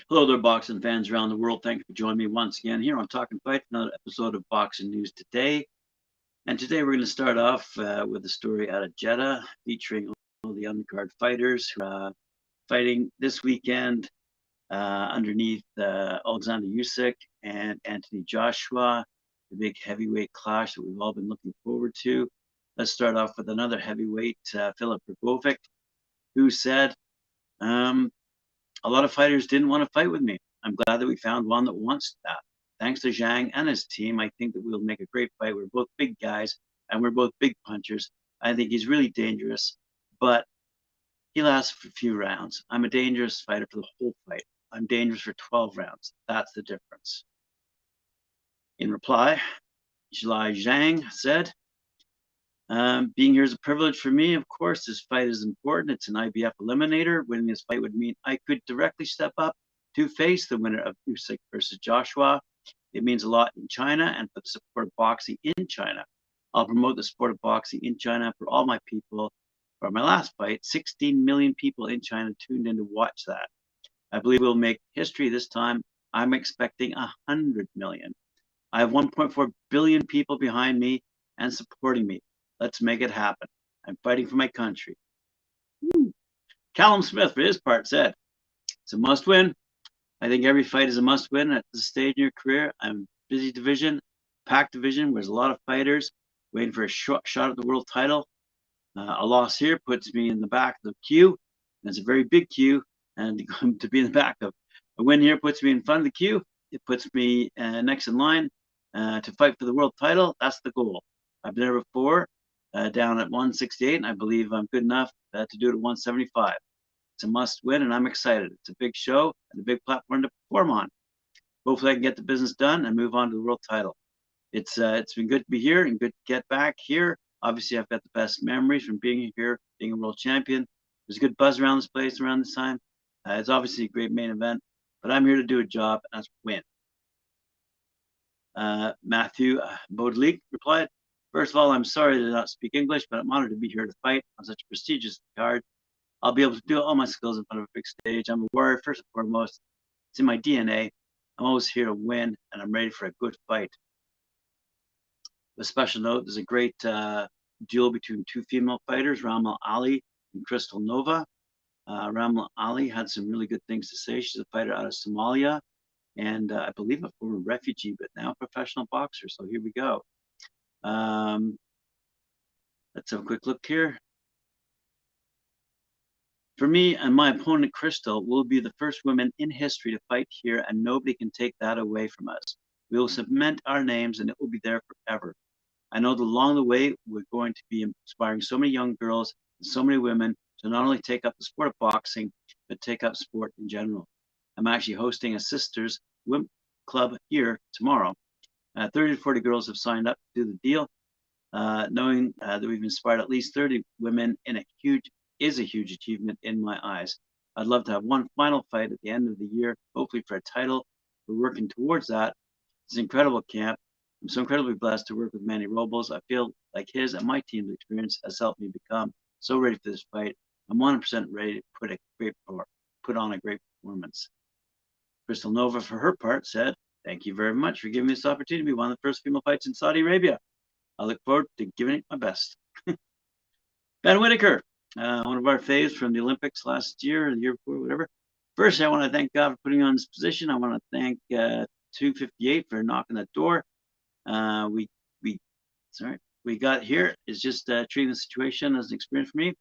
Hello there, boxing fans around the world. Thank you for joining me once again here on Talkin' Fight, another episode of Boxing News Today. And today we're going to start off with a story out of Jeddah featuring all the undercard fighters who are fighting this weekend underneath Alexander Usyk and Anthony Joshua, the big heavyweight clash that we've all been looking forward to. Let's start off with another heavyweight, Filip Hrgovic, who said, a lot of fighters didn't want to fight with me. I'm glad that we found one that wants that. Thanks to Zhang and his team, I think that we'll make a great fight. We're both big guys, and we're both big punchers. I think he's really dangerous, but he lasts for a few rounds. I'm a dangerous fighter for the whole fight. I'm dangerous for 12 rounds. That's the difference. In reply, Zhilai Zhang said, being here is a privilege for me. Of course, this fight is important. It's an IBF eliminator. Winning this fight would mean I could directly step up to face the winner of Usyk versus Joshua. It means a lot in China and for the support of boxing in China. I'll promote the sport of boxing in China for all my people. For my last fight, 16 million people in China tuned in to watch that. I believe we'll make history this time. I'm expecting 100 million. I have 1.4 billion people behind me and supporting me. Let's make it happen. I'm fighting for my country. Woo. Callum Smith, for his part, said, it's a must-win. I think every fight is a must-win at this stage in your career. I'm busy division, packed division, where there's a lot of fighters waiting for a shot at the world title. A loss here puts me in the back of the queue. And it's a very big queue, and to be in the back of a win here puts me in front of the queue. It puts me next in line to fight for the world title. That's the goal. I've been there before. Down at 168, and I believe I'm good enough to do it at 175. It's a must win, and I'm excited. It's a big show and a big platform to perform on. Hopefully I can get the business done and move on to the world title. It's been good to be here and good to get back here. Obviously, I've got the best memories from being here, being a world champion. There's a good buzz around this place around this time. It's obviously a great main event, but I'm here to do a job, and that's win. Matthew Baudelic replied, first of all, I'm sorry to not speak English, but I'm honored to be here to fight on such a prestigious card. I'll be able to do all my skills in front of a big stage. I'm a warrior, first and foremost. It's in my DNA. I'm always here to win, and I'm ready for a good fight. A special note, there's a great duel between two female fighters, Ramla Ali and Crystal Nova. Ramla Ali had some really good things to say. She's a fighter out of Somalia, and I believe a former refugee, but now a professional boxer. So here we go. Let's have a quick look here. For me and my opponent, Crystal, will be the first women in history to fight here, and nobody can take that away from us. We will cement our names, and it will be there forever. I know that along the way, we're going to be inspiring so many young girls and so many women to not only take up the sport of boxing, but take up sport in general. I'm actually hosting a sisters club here tomorrow. 30 to 40 girls have signed up to do the deal, knowing that we've inspired at least 30 women is a huge achievement in my eyes. I'd love to have one final fight at the end of the year, hopefully for a title. We're working towards that. It's an incredible camp. I'm so incredibly blessed to work with Manny Robles. I feel like his and my team's experience has helped me become so ready for this fight. I'm 100% ready to put on a great performance. Crystal Nova, for her part, said, thank you very much for giving me this opportunity to be one of the first female fights in Saudi Arabia. I look forward to giving it my best. Ben Whitaker, one of our faves from the Olympics last year, or the year before, whatever. First, I want to thank God for putting me on this position. I want to thank 258 for knocking the door. We got here is just treating the situation as an experience for me.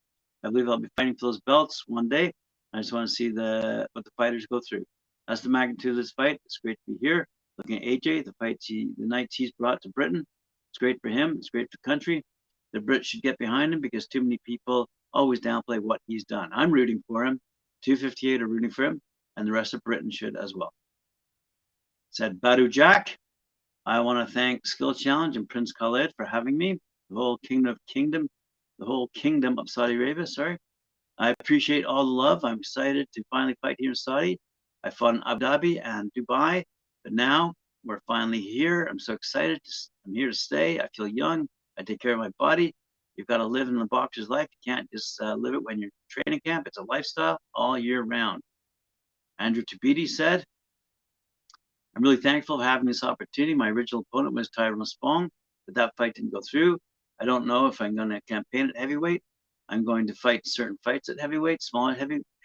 I believe I'll be fighting for those belts one day. I just want to see what the fighters go through. That's the magnitude of this fight. It's great to be here. Looking at AJ, the nights he's brought to Britain. It's great for him. It's great for the country. The Brits should get behind him because too many people always downplay what he's done. I'm rooting for him. 258 are rooting for him, and the rest of Britain should as well. Said Badu Jack, I want to thank Skill Challenge and Prince Khalid for having me. The whole kingdom of Saudi Arabia, sorry. I appreciate all the love. I'm excited to finally fight here in Saudi. I fought in Abu Dhabi and Dubai, but now we're finally here. I'm so excited. I'm here to stay. I feel young. I take care of my body. You've got to live in the boxer's life. You can't just live it when you're training camp. It's a lifestyle all year round. Andrew Tabiti said, I'm really thankful for having this opportunity. My original opponent was Tyrone Spong, but that fight didn't go through. I don't know if I'm going to campaign at heavyweight. I'm going to fight certain fights at heavyweight, smaller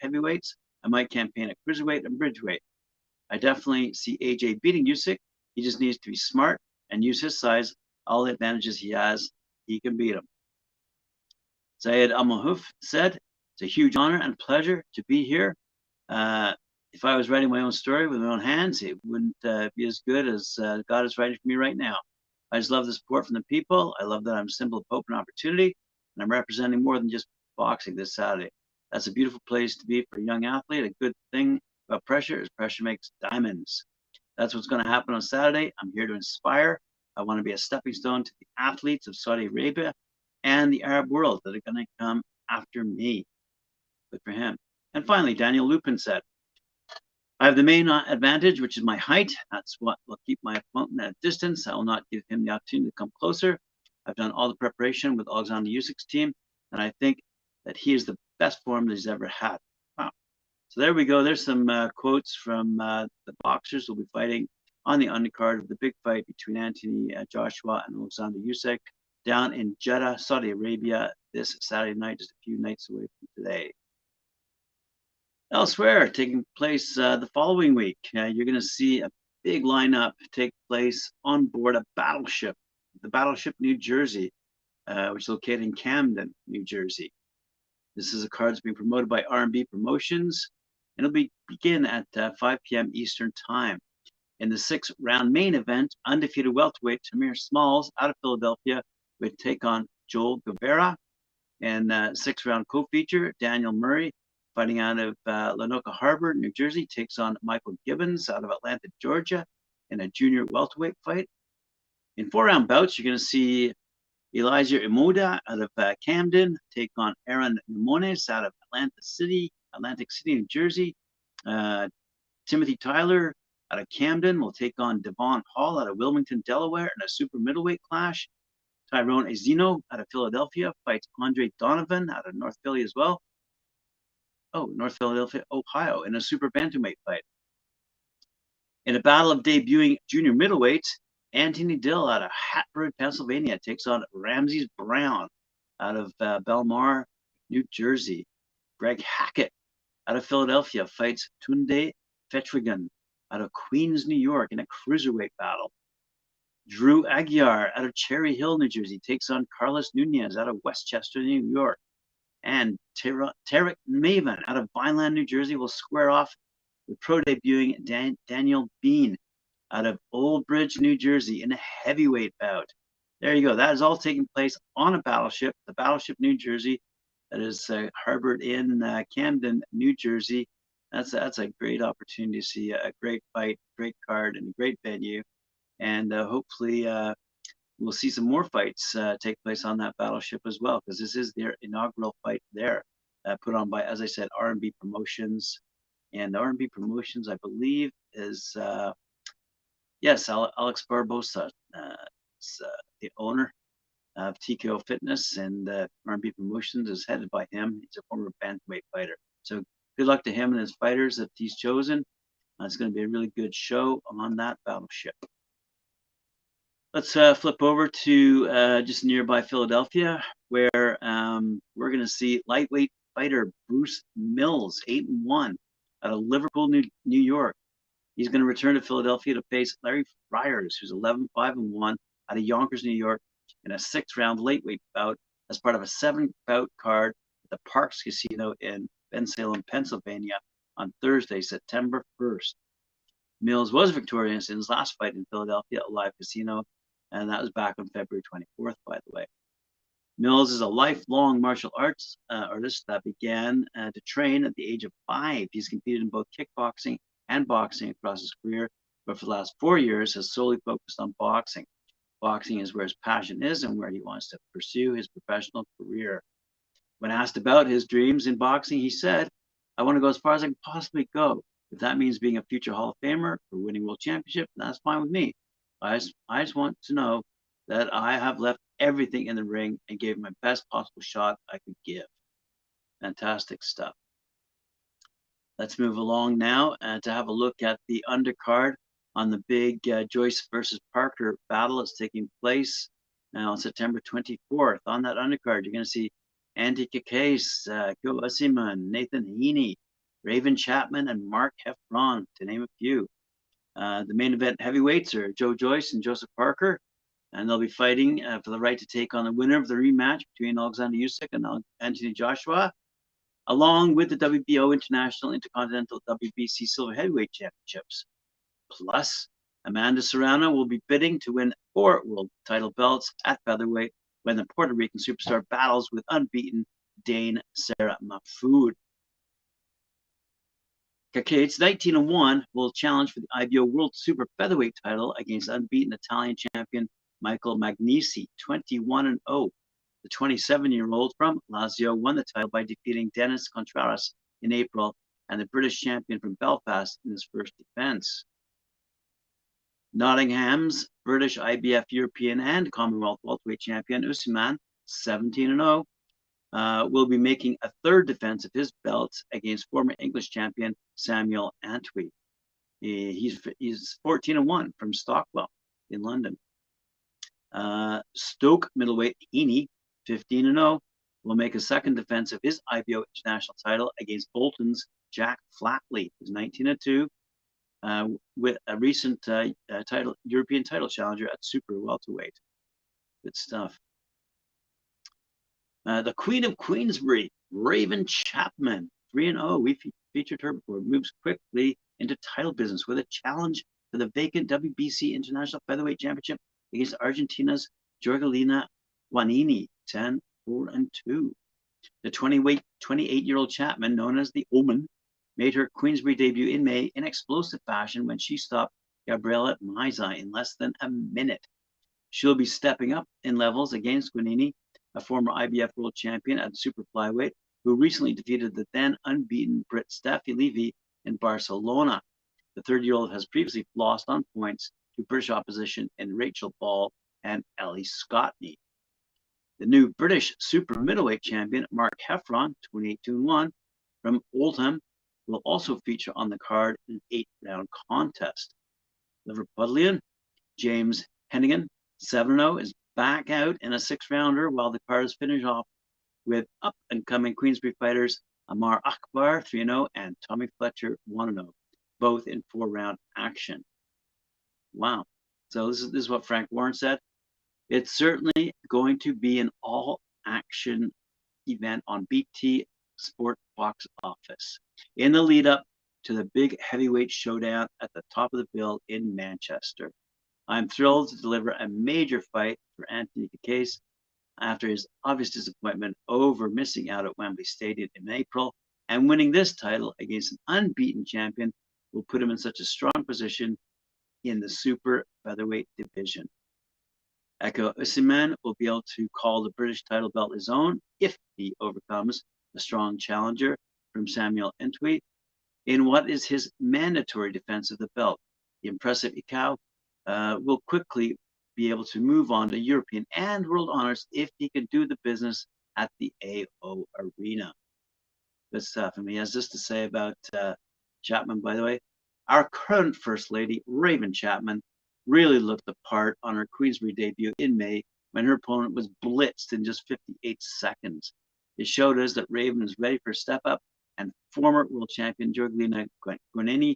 heavyweights. I might campaign at cruiserweight and bridgeweight. I definitely see AJ beating Usyk. He just needs to be smart and use his size. All the advantages he has, he can beat him. Zayed Al-Mahfouz said, it's a huge honor and pleasure to be here. If I was writing my own story with my own hands, it wouldn't be as good as God is writing for me right now. I just love the support from the people. I love that I'm a symbol of hope and opportunity, and I'm representing more than just boxing this Saturday. That's a beautiful place to be for a young athlete. A good thing about pressure is pressure makes diamonds. That's what's going to happen on Saturday. I'm here to inspire. I want to be a stepping stone to the athletes of Saudi Arabia and the Arab world that are going to come after me. Good for him. And finally, Daniel Lupin said, I have the main advantage, which is my height. That's what will keep my opponent at a distance. I will not give him the opportunity to come closer. I've done all the preparation with Alexander Usyk's team, and I think that he is the best form that he's ever had. Wow. So there we go. There's some quotes from the boxers who will be fighting on the undercard of the big fight between Anthony Joshua and Alexander Usyk down in Jeddah, Saudi Arabia, this Saturday night, just a few nights away from today. Elsewhere, taking place the following week, you're going to see a big lineup take place on board a battleship, the Battleship New Jersey, which is located in Camden, New Jersey. This is a card that's being promoted by R&B Promotions, and it'll begin at 5 p.m. Eastern Time. In the 6-round main event, undefeated welterweight Tamir Smalls out of Philadelphia would take on Joel Guevara. And 6-round co-feature, Daniel Murray, fighting out of Lenoka Harbor, New Jersey, takes on Michael Gibbons out of Atlanta, Georgia, in a junior welterweight fight. In 4-round bouts, you're going to see Elijah Imoda out of Camden take on Aaron Nemones out of Atlantic City, New Jersey. Timothy Tyler out of Camden will take on Devon Hall out of Wilmington, Delaware, in a super middleweight clash. Tyrone Azino out of Philadelphia fights Andre Donovan out of North Philly as well. North Philadelphia, Ohio, in a super bantamweight fight. In a battle of debuting junior middleweights, Anthony Dill out of Hatboro, Pennsylvania takes on Ramses Brown out of Belmar, New Jersey. Greg Hackett out of Philadelphia fights Tunde Fetrigan out of Queens, New York, in a cruiserweight battle. Drew Aguiar out of Cherry Hill, New Jersey takes on Carlos Nunez out of Westchester, New York. And Tarek Maven out of Vineland, New Jersey will square off with pro debuting Daniel Bean out of Old Bridge, New Jersey, in a heavyweight bout. There you go. That is all taking place on a battleship, the Battleship New Jersey, that is harbored in Camden, New Jersey. That's a great opportunity to see a great fight, great card, and a great venue. And hopefully we'll see some more fights take place on that battleship as well, because this is their inaugural fight there, put on by, as I said, R&B Promotions. And R&B Promotions, I believe, is, yes, Alex Barbosa, is the owner of TKO Fitness, and R&B Promotions is headed by him. He's a former bantamweight fighter. So good luck to him and his fighters that he's chosen. It's going to be a really good show on that battleship. Let's flip over to just nearby Philadelphia, where we're going to see lightweight fighter Bruce Mills, 8-1, out of Liverpool, New York. He's going to return to Philadelphia to face Larry Friars, who's 11-5-1, out of Yonkers, New York, in a 6-round lightweight bout as part of a 7-bout card at the Parks Casino in Bensalem, Pennsylvania, on Thursday, September 1st. Mills was victorious in his last fight in Philadelphia at Live Casino, and that was back on February 24th, by the way. Mills is a lifelong martial arts artist that began to train at the age of 5. He's competed in both kickboxing and boxing across his career, but for the last 4 years has solely focused on boxing. Boxing is where his passion is and where he wants to pursue his professional career. When asked about his dreams in boxing, he said, I want to go as far as I can possibly go. If that means being a future Hall of Famer or winning world championship, that's fine with me. I just want to know that I have left everything in the ring and gave my best possible shot I could give. Fantastic stuff. Let's move along now to have a look at the undercard on the big Joyce versus Parker battle that's taking place now on September 24th. On that undercard, you're going to see Andy Cacase, Gil Usiman, Nathan Heaney, Raven Chapman, and Mark Heffron, to name a few. The main event heavyweights are Joe Joyce and Joseph Parker, and they'll be fighting for the right to take on the winner of the rematch between Alexander Usyk and Anthony Joshua, along with the WBO International Intercontinental WBC Silver Heavyweight Championships. Plus, Amanda Serrano will be bidding to win 4 world title belts at featherweight when the Puerto Rican superstar battles with unbeaten Dane Sarah Mahfoud. Cacade's 19-1 will challenge for the IBO World Super Featherweight title against unbeaten Italian champion Michael Magnisi, 21-0. The 27-year-old from Lazio won the title by defeating Dennis Contreras in April and the British champion from Belfast in his first defense. Nottingham's British IBF European and Commonwealth welterweight champion Usiman, 17-0, will be making a 3rd defense of his belt against former English champion Samuel Antwi. He's 14-1 from Stockwell in London. Stoke middleweight Heaney, 15-0, will make a 2nd defense of his IBO international title against Bolton's Jack Flatley, who's 19-2, with a recent European title challenger at super welterweight. Good stuff. The Queen of Queensbury, Raven Chapman, 3-0. We featured her before. Moves quickly into title business with a challenge for the vacant WBC International Featherweight Championship against Argentina's Jorgelina Guanini, 10-4-2. The 28-year-old Chapman, known as the Omen, made her Queensbury debut in May in explosive fashion when she stopped Gabriela Maiza in less than a minute. She'll be stepping up in levels against Guanini, a former IBF world champion at super flyweight, who recently defeated the then unbeaten Brit Steffi Levy in Barcelona. The 30-year-old has previously lost on points to British opposition in Rachel Ball and Ellie Scottney. The new British super middleweight champion, Mark Heffron, 28-1, from Oldham, will also feature on the card in an 8-round contest. Liverpudlian James Hennigan, 7-0, is back out in a 6-rounder, while the card is finished off with up-and-coming Queensbury fighters Amar Akbar, 3-0, and Tommy Fletcher, 1-0, both in 4-round action. Wow. So this is what Frank Warren said. It's certainly going to be an all-action event on BT Sport box office in the lead up to the big heavyweight showdown at the top of the bill in Manchester. I'm thrilled to deliver a major fight for Anthony Cacase after his obvious disappointment over missing out at Wembley Stadium in April, and winning this title against an unbeaten champion will put him in such a strong position in the super featherweight division. Eko Usiman will be able to call the British title belt his own if he overcomes a strong challenger from Samuel Antwi in what is his mandatory defense of the belt. The impressive Ikao will quickly be able to move on to European and world honors if he can do the business at the AO Arena. Good stuff. And he has this to say about Chapman, by the way. Our current First Lady, Raven Chapman, really looked the part on her Queensbury debut in May when her opponent was blitzed in just 58 seconds. It showed us that Raven is ready for a step up, and former world champion Jorgelina Guanini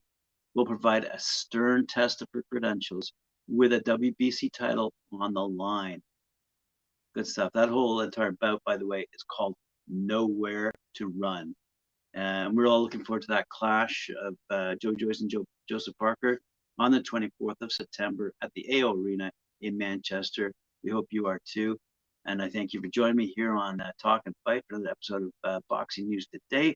will provide a stern test of her credentials with a WBC title on the line. Good stuff. That whole entire bout, by the way, is called Nowhere to Run. And we're all looking forward to that clash of Joe Joyce and Joseph Parker on the 24th of September at the AO Arena in Manchester. We hope you are too. And I thank you for joining me here on Talk and Fight for another episode of Boxing News Today.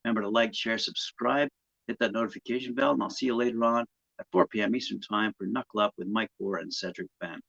Remember to like, share, subscribe, hit that notification bell, and I'll see you later on at 4 p.m. Eastern Time for Knuckle Up with Mike Orr and Cedric Benn.